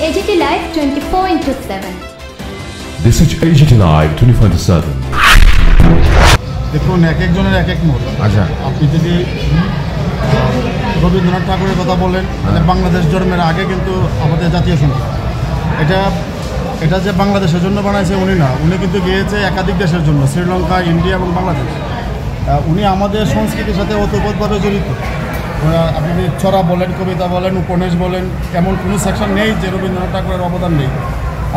AGT Live 24/7. This is AGT Live 24/7. দেখুন, এক একজনের এক এক মত। আচ্ছা, আপনি যদি রবীন্দ্রনাথ ঠাকুরের কথা বলেন, বাংলাদেশ জন্মের আগে কিন্তু আমাদের জাতীয় সঙ্গীত এটা যে বাংলাদেশের জন্য বানাইছে উনি না, উনি কিন্তু গিয়েছে একাধিক দেশের জন্য, শ্রীলঙ্কা, ইন্ডিয়া এবং বাংলাদেশ। উনি আমাদের সংস্কৃতির সাথে ওতপ্রোতভাবে জড়িত। আপনি যদি ছড়া বলেন, কবিতা বলেন, উপন্যাস বলেন, এমন কোনো সেকশন নেই যে রবীন্দ্রনাথ ঠাকুরের অবদান নেই।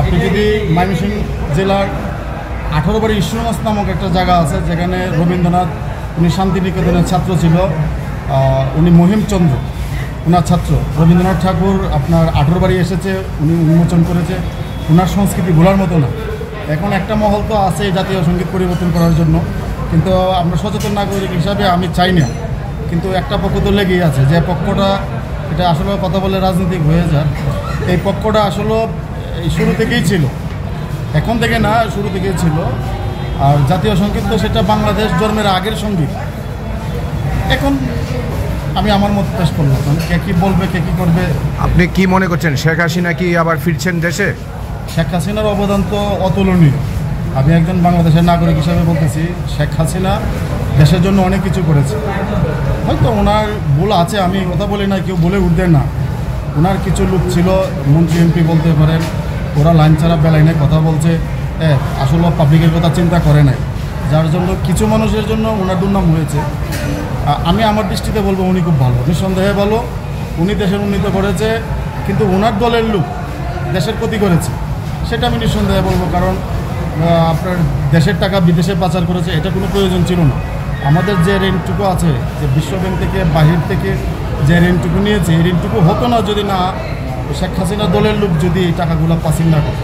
আপনি যদি ময়মনসিংহ জেলার 18 বাড়ি ঈশ্বরগঞ্জ নামক একটা জায়গা আছে, যেখানে রবীন্দ্রনাথ, উনি শান্তিনিকেতনের ছাত্র ছিল, উনি মহিমচন্দ্র ওনার ছাত্র। রবীন্দ্রনাথ ঠাকুর আপনার 18 বাড়ি এসেছে, উনি উন্মোচন করেছে। ওনার সংস্কৃতি ভোলার মতো না। এখন একটা মহল তো আছে জাতীয় সঙ্গীত পরিবর্তন করার জন্য, কিন্তু আমরা সচেতন নাগরিক হিসাবে আমি চাই না। কিন্তু একটা পক্ষ তো লেগেই আছে, যে পক্ষটা এটা আসলে কথা বলে রাজনৈতিক হয়ে যায়। এই পক্ষটা আসলে শুরু থেকেই ছিল, এখন থেকে না, শুরু থেকেই ছিল। আর জাতীয় সঙ্গীত তো সেটা বাংলাদেশ জন্মের আগের সঙ্গীত। এখন আমি আমার মত পেশ করলাম, কে কী বলবে, কে কী করবে। আপনি কি মনে করছেন, শেখ হাসিনা কি আবার ফিরছেন দেশে? শেখ হাসিনার অবদান তো অতুলনীয়। আমি একজন বাংলাদেশের নাগরিক হিসাবে বলতেছি, শেখ হাসিনা দেশের জন্য অনেক কিছু করেছে। হয়তো ওনার ভুল আছে, আমি কথা বলি না, কেউ বলে উঠবেন না। ওনার কিছু লোক ছিল, মন্ত্রী এমপি বলতে পারেন, ওরা লাইন ছাড়া বেলাইনে কথা বলছে, আসলে পাবলিকের কথা চিন্তা করে নাই, যার জন্য কিছু মানুষের জন্য ওনার দুর্নাম হয়েছে। আমি আমার দৃষ্টিতে বলবো উনি খুব ভালো, নিঃসন্দেহে ভালো। উনি দেশের উন্নীত করেছে, কিন্তু ওনার দলের লোক দেশের ক্ষতি করেছে, সেটা আমি নিঃসন্দেহে বলবো। কারণ আপনার দেশের টাকা বিদেশে পাচার করেছে, এটা কোনো প্রয়োজন ছিল না। আমাদের যে ঋণটুকু আছে, যে বিশ্বব্যাংক থেকে, বাহির থেকে যে ঋণটুকু নিয়েছে, এই ঋণটুকু হতো না যদি না শেখ হাসিনা দলের লোক যদি এই টাকাগুলো পাসিং না করে।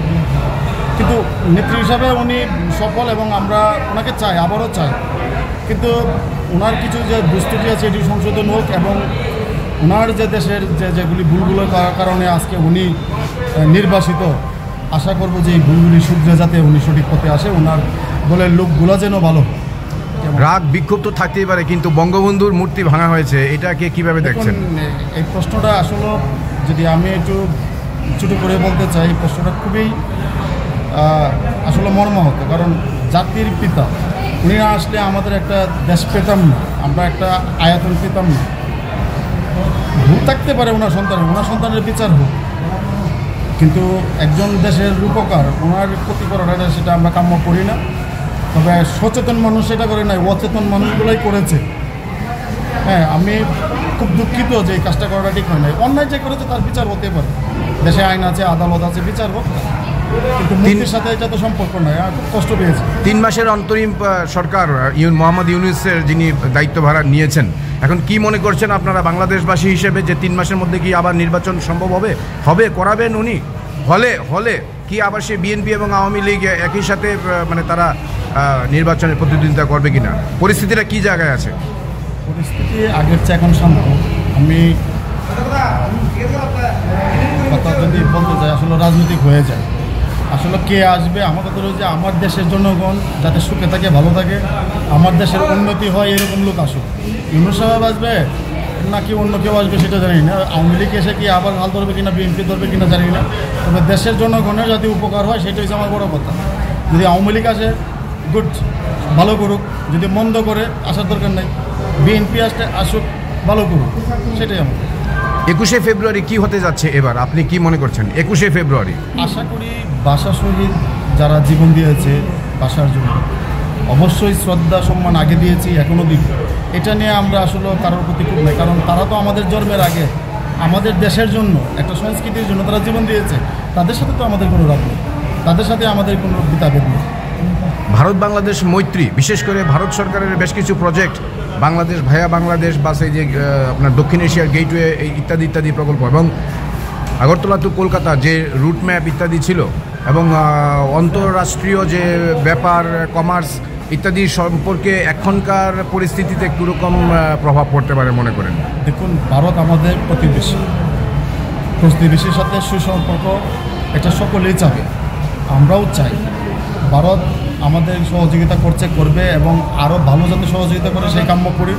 কিন্তু নেত্রী হিসাবে উনি সফল, এবং আমরা ওনাকে চাই, আবারও চাই। কিন্তু ওনার কিছু যে দুষ্কৃতি আছে এটি সংশোধন হোক, এবং ওনার যে দেশের যেগুলি ভুলগুলোর কারণে আজকে উনি নির্বাসিত, আশা করব যে এই ভুলগুলি শুধরে যাতে উনি সঠিক পথে আসে, ওনার দলের লোকগুলো যেন ভালো। রাগ বিক্ষোভ তো থাকতেই পারে, কিন্তু বঙ্গবন্ধুর মূর্তি ভাঙা হয়েছে, এটাকে কিভাবে দেখছেন? এই প্রশ্নটা আসলে যদি আমি একটু ছোটো করে বলতে চাই, এই প্রশ্নটা খুবই আসলে মর্মাহত। কারণ জাতির পিতা উনি না আসলে আমাদের একটা দেশ পেতাম না, আমরা একটা আয়তন পেতাম না। ভুল থাকতে পারে ওনার সন্তানের বিচার হোক, কিন্তু একজন দেশের রূপকার, ওনার ক্ষতি করাটা সেটা আমরা কাম্য করি না। তবে সচেতন মানুষ সেটা করে নাই, অচেতন মানুষগুলোই করেছে। হ্যাঁ, আমি খুব দুঃখিত যে এই কাজটা করাটা ঠিক হয় নাই। অন্যায় যে করেছে তার বিচার হতে পারে, দেশে আইন আছে, আদালত আছে, বিচার হোক। কিন্তু মুক্তির সাথে এটা তো সম্পর্ক নয়। খুব কষ্ট পেয়েছে। 3 মাসের অন্তরিম সরকার মোহাম্মদ ইউনূসের যিনি দায়িত্বভার নিয়েছেন, এখন কি মনে করছেন আপনারা বাংলাদেশবাসী হিসেবে, যে 3 মাসের মধ্যে কি আবার নির্বাচন সম্ভব হবে করাবেন উনি? হলে কি আবার সে বিএনপি এবং আওয়ামী লীগ একই সাথে মানে তারা নির্বাচনের প্রতিদ্বন্দ্বিতা করবে কিনা? পরিস্থিতিটা কি জায়গায় আছে? পরিস্থিতি আগের চেয়ে এখন শান্ত। আমি কথা যদি বলতে চাই, আসলে রাজনৈতিক হয়ে যায়। আসলে কে আসবে, আমার কথা হলো যে আমার দেশের জনগণ যাতে সুখে থাকে, ভালো থাকে, আমার দেশের উন্নতি হয়, এরকম লোক আসুক। ইউনূস সাহেব আসবে নাকি অন্য কেউ আসবে সেটা জানি না। আওয়ামী লীগ এসে কি আবার হাল ধরবে কিনা, বিএনপি ধরবে কিনা জানি না। তবে দেশের জনগণের যদি উপকার হয়, সেটাই হচ্ছে আমার বড় কথা। যদি আওয়ামী লীগ আসে, গুড, ভালো করুক। যদি মন্দ করে, আসার দরকার নাই। বিএনপি আসুক, ভালো করুক, সেটাই আমার। 21শে ফেব্রুয়ারি কি হতে যাচ্ছে এবার, আপনি কি মনে করছেন? 21শে ফেব্রুয়ারি আশা করি ভাষা শহীদ যারা জীবন দিয়েছে ভাষার জন্য, অবশ্যই শ্রদ্ধা সম্মান আগে দিয়েছি, এখনও দিব। এটা নিয়ে আমরা আসলে কারোর প্রতি খুব নেই, কারণ তারা তো আমাদের জন্মের আগে আমাদের দেশের জন্য, একটা সংস্কৃতির জন্য তারা জীবন দিয়েছে। তাদের সাথে তো আমাদের কোনো রাগ নেই, তাদের সাথে আমাদের কোনো বিতাভেদ নেই। ভারত বাংলাদেশ মৈত্রী, বিশেষ করে ভারত সরকারের বেশ কিছু প্রজেক্ট, বাংলাদেশ ভায়া বাংলাদেশ, বাস এই যে আপনার দক্ষিণ এশিয়ার গেটওয়ে ইত্যাদি ইত্যাদি প্রকল্প, এবং আগরতলা টু কলকাতা যে রুট ম্যাপ ইত্যাদি ছিল, এবং অন্তর্রাষ্ট্রীয় যে ব্যাপার, কমার্স ইত্যাদি সম্পর্কে এখনকার পরিস্থিতিতে কীরকম প্রভাব পড়তে পারে মনে করেন? দেখুন, ভারত আমাদের প্রতিবেশীর সাথে সুসম্পর্ক, এটা সকলেই চাবে, আমরাও চাই। ভারত আমাদের সহযোগিতা করবে, এবং আরও ভালো যাতে সহযোগিতা করে সেই কাম্য করি।